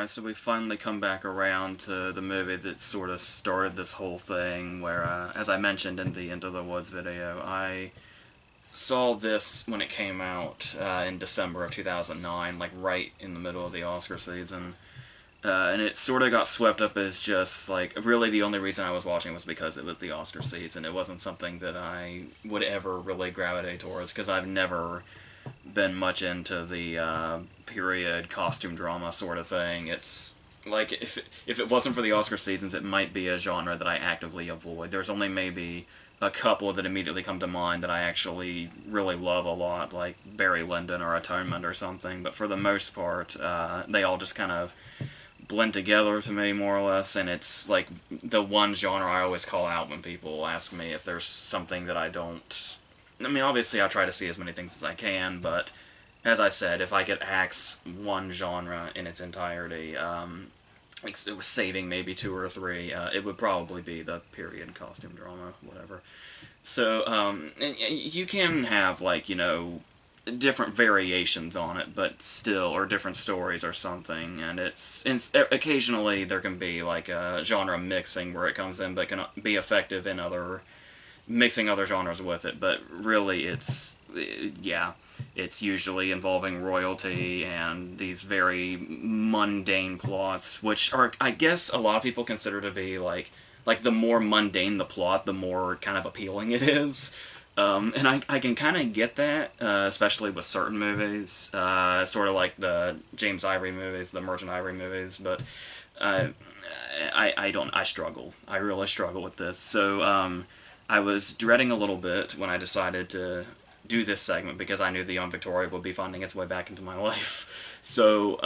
Alright, so we finally come back around to the movie that sort of started this whole thing where, as I mentioned in the Into the Woods video, I saw this when it came out in December of 2009, like right in the middle of the Oscar season. And it sort of got swept up as just, like, really the only reason I was watching was because it was the Oscar season. It wasn't something that I would ever really gravitate towards, because I've never been much into the period costume drama sort of thing. It's like if it wasn't for the Oscar seasons, it might be a genre that I actively avoid. There's only maybe a couple that immediately come to mind that I actually really love a lot, like Barry Lyndon or Atonement or something. But for the most part, they all just kind of blend together to me, more or less, and it's like the one genre I always call out when people ask me if there's something that I don't. I mean, obviously I try to see as many things as I can, but as I said, if I could axe one genre in its entirety, like saving maybe two or three, it would probably be the period costume drama, whatever. So, and you can have, like, different variations on it, but still, or different stories or something, and occasionally there can be, like, a genre mixing where it comes in, but can be effective in mixing other genres with it, but really it's usually involving royalty and these very mundane plots, which are, I guess, a lot of people consider to be, like the more mundane the plot, the more kind of appealing it is. And I can kind of get that, especially with certain movies, sort of like the James Ivory movies, the Merchant Ivory movies, but I struggle. I really struggle with this. So, I was dreading a little bit when I decided to do this segment because I knew the Young Victoria would be finding its way back into my life. So,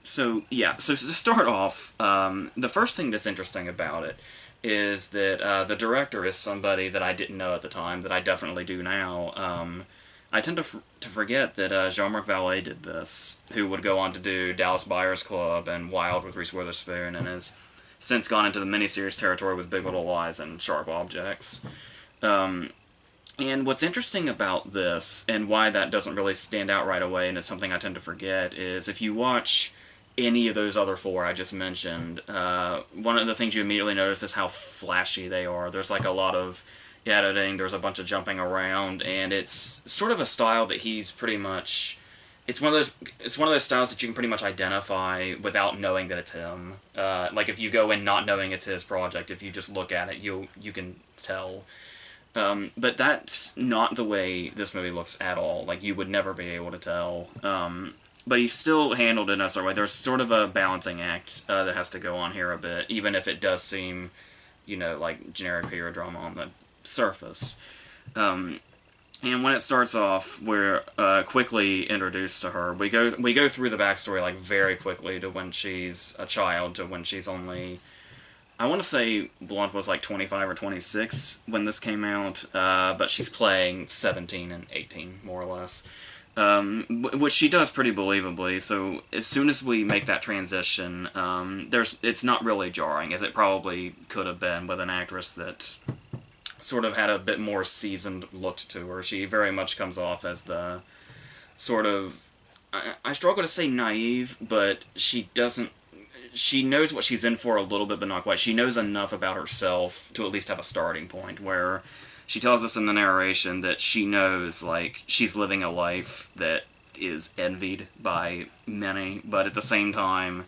so to start off, the first thing that's interesting about it is that the director is somebody that I didn't know at the time, that I definitely do now. I tend to forget that Jean-Marc Vallée did this, who would go on to do Dallas Buyers Club and Wild with Reese Witherspoon, and has since gone into the miniseries territory with Big Little Lies and Sharp Objects. And what's interesting about this, and why that doesn't really stand out right away, and it's something I tend to forget, is if you watch any of those other four I just mentioned, one of the things you immediately notice is how flashy they are. There's like a lot of editing, there's a bunch of jumping around, and it's sort of a style that he's pretty much... It's one of those styles that you can pretty much identify without knowing that it's him. Like if you go in not knowing it's his project, if you just look at it, you can tell. But that's not the way this movie looks at all. Like, you would never be able to tell. But he still handled it in a certain way. There's sort of a balancing act that has to go on here a bit, even if it does seem, like generic period drama on the surface. And when it starts off, we're quickly introduced to her. We go through the backstory, like, very quickly, to when she's a child, to when she's only... I want to say Blunt was like 25 or 26 when this came out, but she's playing 17 and 18, more or less. Which she does pretty believably, so as soon as we make that transition, it's not really jarring, as it probably could have been with an actress that sort of had a bit more seasoned look to her. She very much comes off as the sort of... I struggle to say naive, but she doesn't... She knows what she's in for a little bit, but not quite. She knows enough about herself to at least have a starting point, where she tells us in the narration that she knows, like, she's living a life that is envied by many, but at the same time,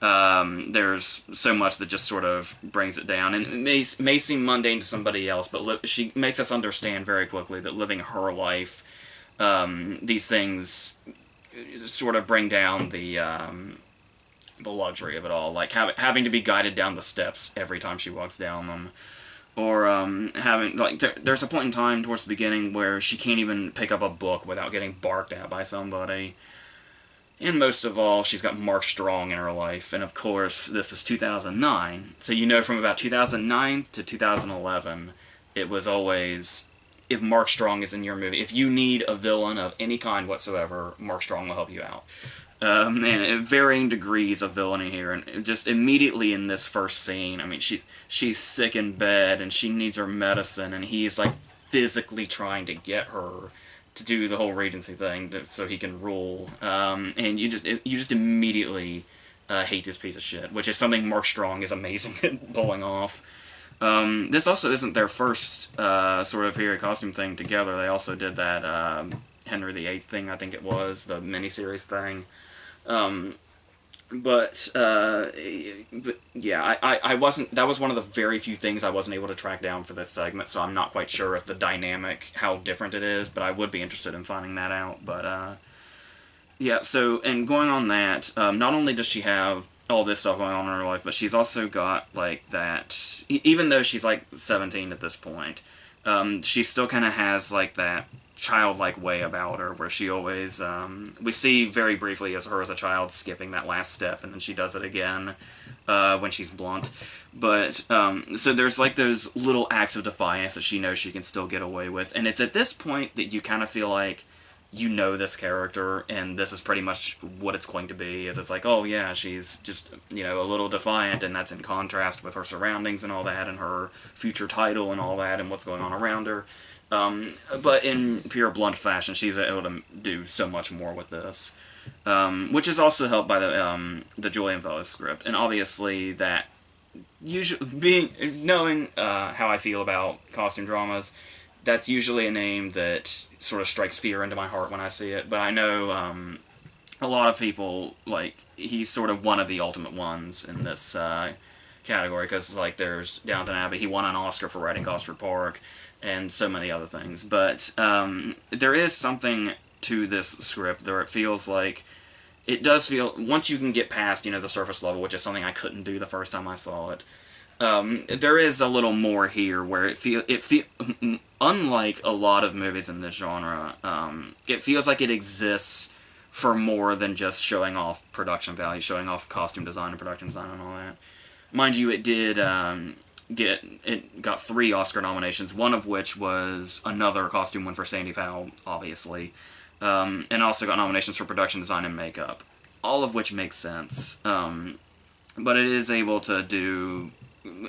there's so much that just sort of brings it down. And it may seem mundane to somebody else, but she makes us understand very quickly that living her life, these things sort of bring down the luxury of it all, like having to be guided down the steps every time she walks down them, or having, like, there's a point in time towards the beginning where she can't even pick up a book without getting barked at by somebody. And most of all, she's got Mark Strong in her life, and of course, this is 2009, so from about 2009 to 2011, it was always, if Mark Strong is in your movie, if you need a villain of any kind whatsoever, Mark Strong will help you out. And at varying degrees of villainy here, and just immediately in this first scene, I mean, she's sick in bed, and she needs her medicine, and he's, like, physically trying to get her to do the whole Regency thing so he can rule. And you just immediately hate this piece of shit, which is something Mark Strong is amazing at pulling off. This also isn't their first sort of period costume thing together. They also did that Henry VIII thing, I think it was, the miniseries thing. But yeah, I wasn't. That was one of the very few things I wasn't able to track down for this segment, so I'm not quite sure if the dynamic, how different it is, but I would be interested in finding that out. But yeah, so, and going on that, not only does she have all this stuff going on in her life, but she's also got, like, that, even though she's, like, 17 at this point, she still kind of has, like, that childlike way about her, where she always, we see very briefly as her as a child skipping that last step, and then she does it again when she's blunt. But, so there's, like, those little acts of defiance that she knows she can still get away with, and it's at this point that you kind of feel like you know this character, and this is pretty much what it's going to be. Is it's like, oh yeah, she's just, you know, a little defiant, and that's in contrast with her surroundings and all that, and her future title and all that, and what's going on around her. But in pure blunt fashion, she's able to do so much more with this, which is also helped by the Julian Fellows script, and obviously that usually knowing how I feel about costume dramas, that's usually a name that sort of strikes fear into my heart when I see it. But I know a lot of people, like, he's sort of one of the ultimate ones in this category, because, like, there's Downton Abbey, he won an Oscar for writing Gosford Park, and so many other things. But there is something to this script where it feels like, it does feel, once you can get past, you know, the surface level, which is something I couldn't do the first time I saw it, there is a little more here where it feel unlike a lot of movies in this genre, it feels like it exists for more than just showing off production value, showing off costume design and production design and all that. Mind you, it did it got 3 Oscar nominations, one of which was another costume one for Sandy Powell, obviously, and also got nominations for production design and makeup, all of which makes sense. But it is able to do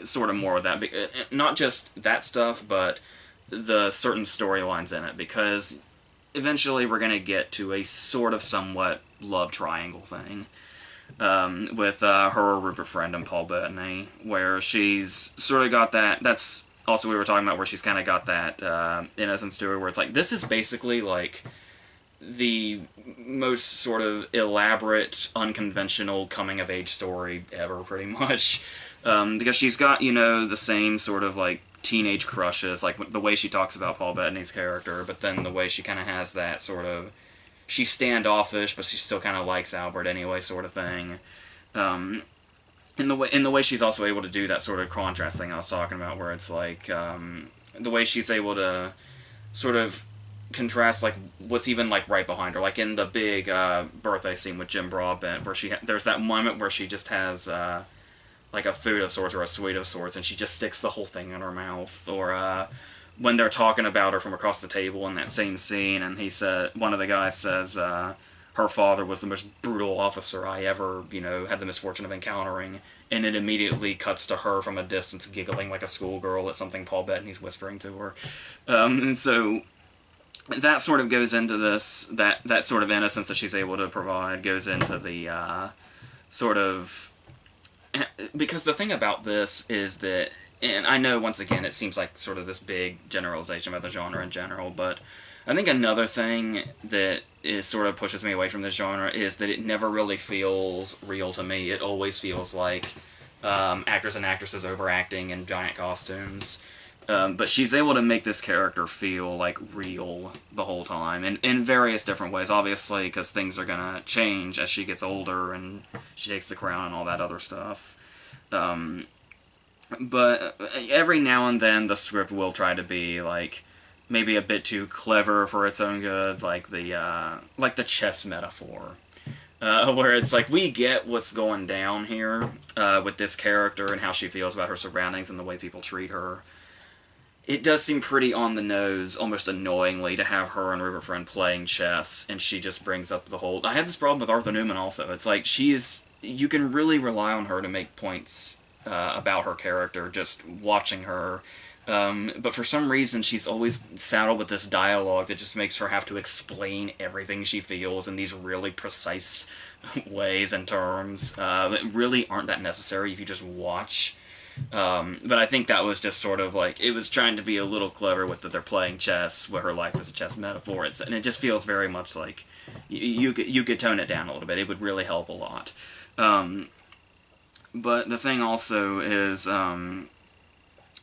sort of more of that, not just that stuff, but the certain storylines in it, because eventually we're going to get to a sort of somewhat love triangle thing with her Rupert Friend and Paul Bettany, where she's sort of got that, that's also we were talking about, where she's kind of got that innocence to her, where it's like, this is basically like the most sort of elaborate, unconventional coming-of-age story ever, pretty much. Because she's got, you know, the same sort of, like, teenage crushes, like the way she talks about Paul Bettany's character, but then the way she kind of has that sort of, she's standoffish, but she still kind of likes Albert anyway, sort of thing. In the way she's also able to do that sort of contrast thing I was talking about, where it's like, the way she's able to sort of contrast, like, what's even, like, right behind her, like in the big birthday scene with Jim Broadbent, where there's that moment where she just has like a food of sorts or a sweet of sorts, and she just sticks the whole thing in her mouth. Or when they're talking about her from across the table in that same scene, and one of the guys says her father was the most brutal officer I ever, you know, had the misfortune of encountering, and it immediately cuts to her from a distance giggling like a schoolgirl at something Paul Bettany's whispering to her. And so that sort of goes into this, that sort of innocence that she's able to provide goes into the sort of, because the thing about this is that, and I know once again it seems like sort of this big generalization about the genre in general, but I think another thing that is sort of pushes me away from this genre is that it never really feels real to me. It always feels like actors and actresses overacting in giant costumes. But she's able to make this character feel, like, real the whole time, and in various different ways, obviously, because things are going to change as she gets older and she takes the crown and all that other stuff. But every now and then the script will try to be, like, maybe a bit too clever for its own good, like the chess metaphor. Where it's like, we get what's going down here with this character and how she feels about her surroundings and the way people treat her. It does seem pretty on the nose, almost annoyingly, to have her and Rupert Friend playing chess, and she just brings up the whole... I had this problem with Arthur Newman also. It's like, you can really rely on her to make points about her character, just watching her. But for some reason, she's always saddled with this dialogue that just makes her have to explain everything she feels in these really precise ways and terms that really aren't that necessary if you just watch. But I think that was just sort of like, it was trying to be a little clever with that they're playing chess, where her life is a chess metaphor. And it just feels very much like you could tone it down a little bit. It would really help a lot. But the thing also is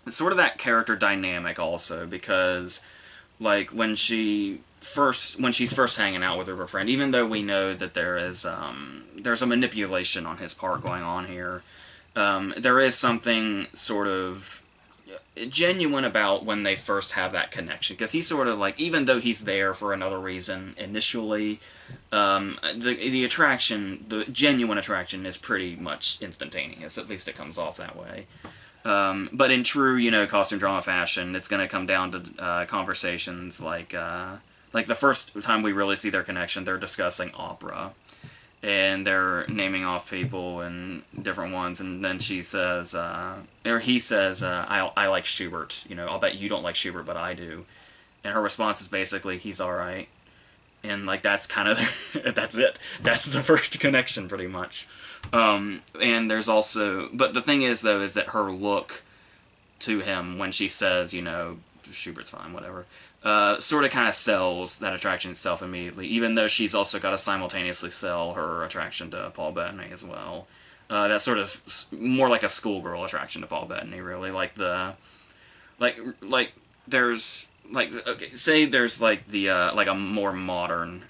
sort of that character dynamic also, because like when she's first hanging out with her friend, even though we know that there's a manipulation on his part going on here, there is something sort of genuine about when they first have that connection, because he's sort of like, even though he's there for another reason initially, the attraction, the genuine attraction, is pretty much instantaneous. At least it comes off that way. But in true, costume drama fashion, it's going to come down to conversations like the first time we really see their connection, they're discussing opera, and they're naming off people and different ones, and then she says, or he says, I like Schubert, I'll bet you don't like Schubert, but I do. And her response is basically, he's alright. And, like, that's kind of, that's it. That's the first connection, pretty much. And there's also, but the thing is, though, is that her look to him when she says, Schubert's fine, whatever, sort of kind of sells that attraction itself immediately, even though she's also got to simultaneously sell her attraction to Paul Bettany as well. That's sort of more like a schoolgirl attraction to Paul Bettany, really. There's, okay, say there's, like a more modern,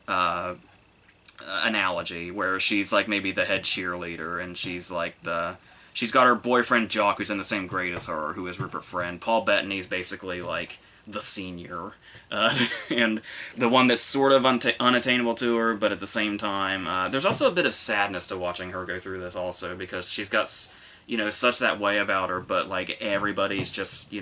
analogy where she's like maybe the head cheerleader, and she's got her boyfriend Jock, who's in the same grade as her, who is Rupert Friend. Paul Bettany's basically like the senior, and the one that's sort of unattainable to her, but at the same time, there's also a bit of sadness to watching her go through this also, because she's got such that way about her, but like everybody's just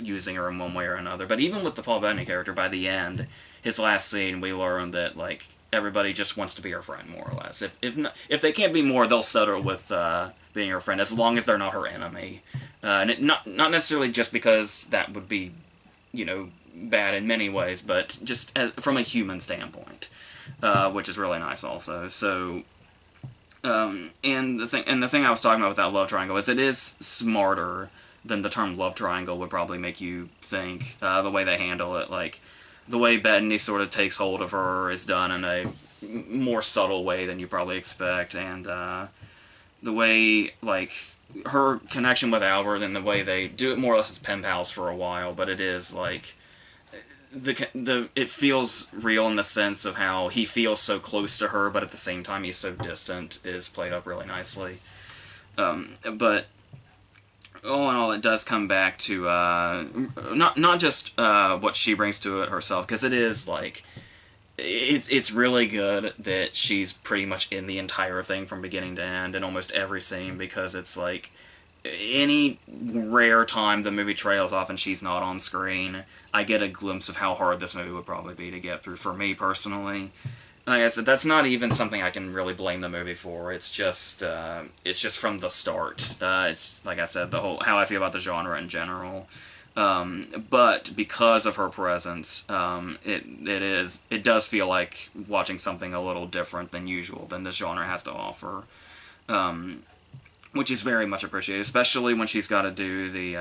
using her in one way or another. But even with the Paul Bettany character, by the end, his last scene, we learn that like everybody just wants to be her friend, more or less. If they can't be more, they'll settle with being her friend, as long as they're not her enemy. And not necessarily just because that would be, bad in many ways, but just from a human standpoint, which is really nice also. So, and the thing I was talking about with that love triangle is it is smarter than the term love triangle would probably make you think. The way they handle it, like the way Bettany sort of takes hold of her is done in a more subtle way than you probably expect, and the way, like, her connection with Albert, and the way they do it more or less as pen pals for a while, but it is like it feels real in the sense of how he feels so close to her, but at the same time he's so distant, is played up really nicely. But all in all, it does come back to not just what she brings to it herself, because it is like it's really good that she's pretty much in the entire thing from beginning to end in almost every scene, because it's like any rare time the movie trails off and she's not on screen, I get a glimpse of how hard this movie would probably be to get through for me personally. Like I said, that's not even something I can really blame the movie for. It's just from the start. It's like I said, the whole how I feel about the genre in general. But because of her presence, it does feel like watching something a little different than usual than this genre has to offer, which is very much appreciated, especially when she's got to do the.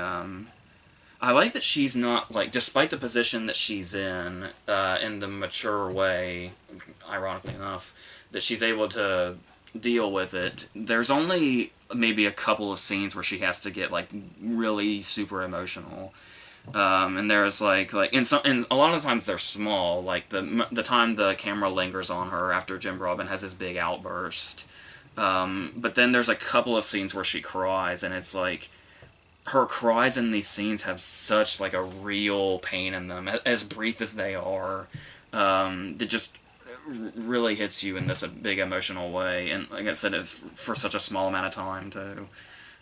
I like that she's not, like, despite the position that she's in the mature way, ironically enough, that she's able to deal with it. There's only maybe a couple of scenes where she has to get, like, really super emotional. And there's, and a lot of the times they're small, like, the time the camera lingers on her after Jim Broadbent has this big outburst. But then there's a couple of scenes where she cries, and it's like, her cries in these scenes have such, like, a real pain in them, as brief as they are, that just really hits you in this big emotional way, and like I said, for such a small amount of time, too.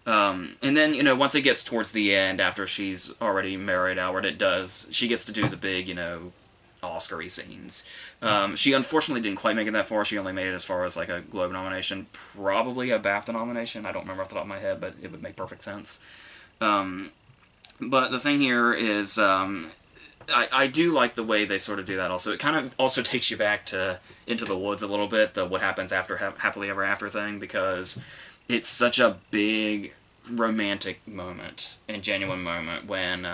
And then, once it gets towards the end, after she's already married Albert, she gets to do the big, Oscar-y scenes. She unfortunately didn't quite make it that far. She only made it as far as, like, a Globe nomination, probably a BAFTA nomination. I don't remember off the top of my head, but it would make perfect sense. But the thing here is, I do like the way they sort of do that. Also, it kind of also takes you back to Into the Woods a little bit, the what happens after happily ever after thing, because it's such a big romantic moment and genuine moment when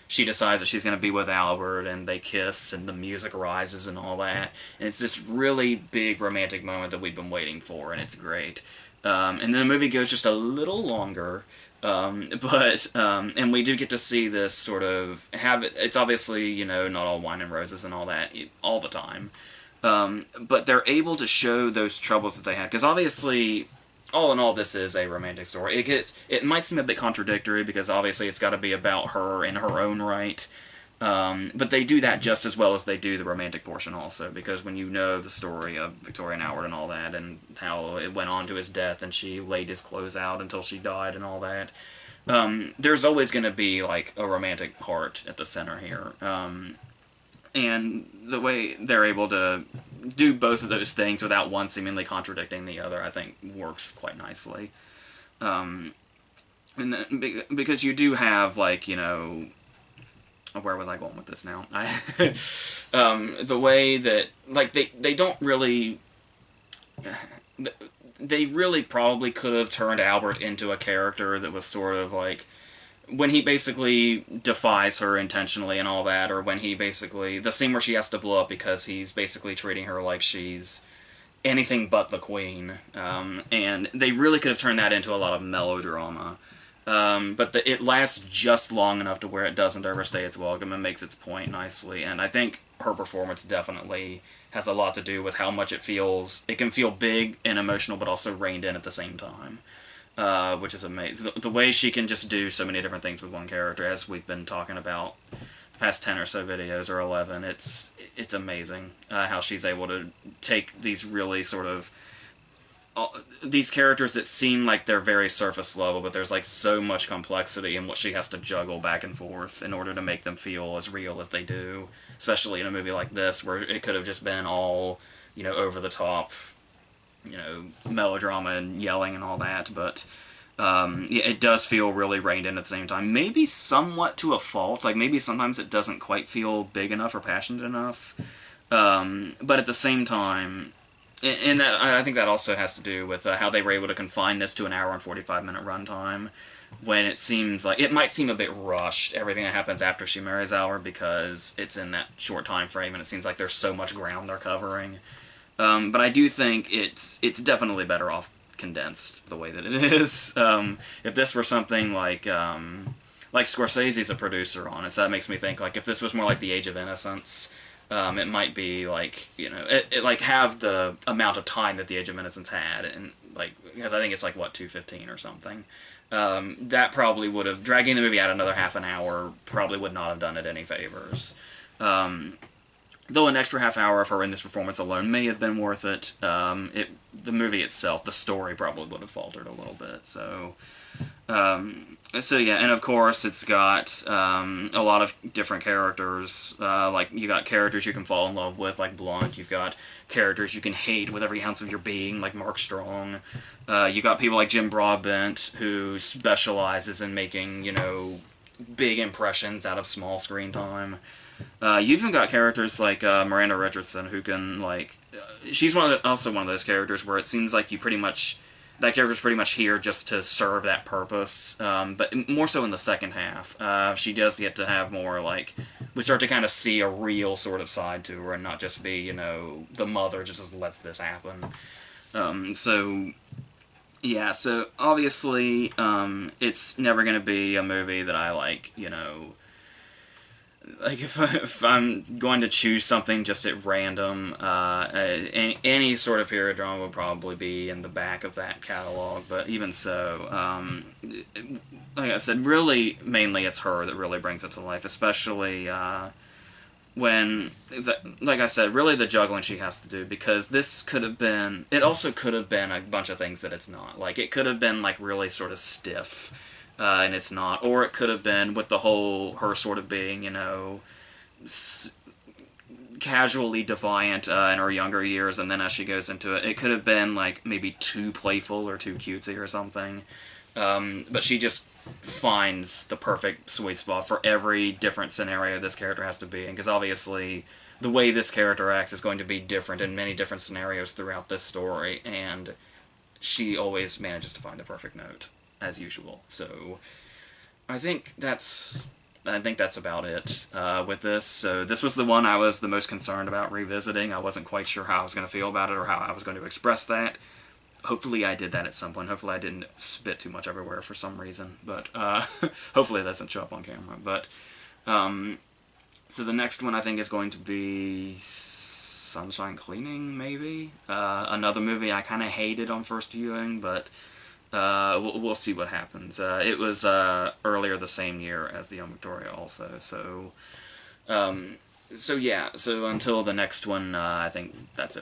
she decides that she's going to be with Albert and they kiss and the music rises and all that. And it's this really big romantic moment that we've been waiting for, and it's great. And then the movie goes just a little longer, and we do get to see this sort of have it. It's obviously, not all wine and roses and all that all the time, but they're able to show those troubles that they had, because obviously, all in all, this is a romantic story. It might seem a bit contradictory because obviously it's got to be about her in her own right. But they do that just as well as they do the romantic portion also, because when you know the story of Victoria and Howard and all that, and how it went on to his death, and she laid his clothes out until she died and all that, there's always going to be like a romantic heart at the center here. And the way they're able to do both of those things without one seemingly contradicting the other, I think, works quite nicely. And because you do have, like, where was I going with this now? The way that, like, they don't really, they really probably could have turned Albert into a character that was sort of like, when he basically defies her intentionally and all that, or when he basically, the scene where she has to blow up because he's basically treating her like she's anything but the queen, and they really could have turned that into a lot of melodrama. But it lasts just long enough to where it doesn't overstay its welcome and makes its point nicely. And I think her performance definitely has a lot to do with how much it feels. It can feel big and emotional, but also reined in at the same time, which is amazing. The way she can just do so many different things with one character, as we've been talking about the past 10 or so videos, or 11, it's amazing how she's able to take these really sort of these characters that seem like they're very surface level, but there's like so much complexity in what she has to juggle back and forth in order to make them feel as real as they do, especially in a movie like this where it could have just been all, over the top, melodrama and yelling and all that, but yeah, it does feel really reined in at the same time. Maybe somewhat to a fault, like maybe sometimes it doesn't quite feel big enough or passionate enough, but at the same time, and that, I think that also has to do with how they were able to confine this to an hour and 45-minute runtime, when it seems like it might seem a bit rushed, everything that happens after she marries Albert, because it's in that short time frame and it seems like there's so much ground they're covering. But I do think it's definitely better off condensed the way that it is. If this were something like Scorsese's a producer on it, so that makes me think, like, if this was more like The Age of Innocence, it might be like, it like have the amount of time that The Age of Innocence had, and like, because I think it's like, what, 2:15 or something. That probably would have, dragging the movie out another half an hour probably would not have done it any favors. Though an extra half hour of her in this performance alone may have been worth it, the movie itself, the story probably would have faltered a little bit. So yeah, and of course it's got a lot of different characters. Like, you got characters you can fall in love with, like Blunt. You've got characters you can hate with every ounce of your being, like Mark Strong. You got people like Jim Broadbent, who specializes in making, big impressions out of small screen time. You even got characters like Miranda Richardson, who can, like, she's also one of those characters where it seems like that character's pretty much here just to serve that purpose, but more so in the second half. She does get to have more, like, we start to kind of see a real sort of side to her and not just be, the mother just lets this happen. Yeah, so obviously, it's never going to be a movie that I like, like, if I'm going to choose something just at random, any sort of period drama would probably be in the back of that catalog. But even so, like I said, really, mainly it's her that really brings it to life, especially like I said, really the juggling she has to do, because it also could have been a bunch of things that it's not. Like, it could have been, like, really sort of stiff, and it's not. Or it could have been with her sort of being, casually defiant in her younger years, and then as she goes into it, it could have been, like, maybe too playful or too cutesy or something. But she just finds the perfect sweet spot for every different scenario this character has to be in, because obviously the way this character acts is going to be different in many different scenarios throughout this story, and she always manages to find the perfect note, as usual. So I think that's about it with this. So this was the one I was the most concerned about revisiting. I wasn't quite sure how I was going to feel about it or how I was going to express that. Hopefully I did that at some point. Hopefully I didn't spit too much everywhere for some reason. But hopefully it doesn't show up on camera. But so the next one I think is going to be Sunshine Cleaning, maybe. Another movie I kind of hated on first viewing, but we'll see what happens. It was earlier the same year as the Young Victoria also. So yeah, so until the next one, I think that's it.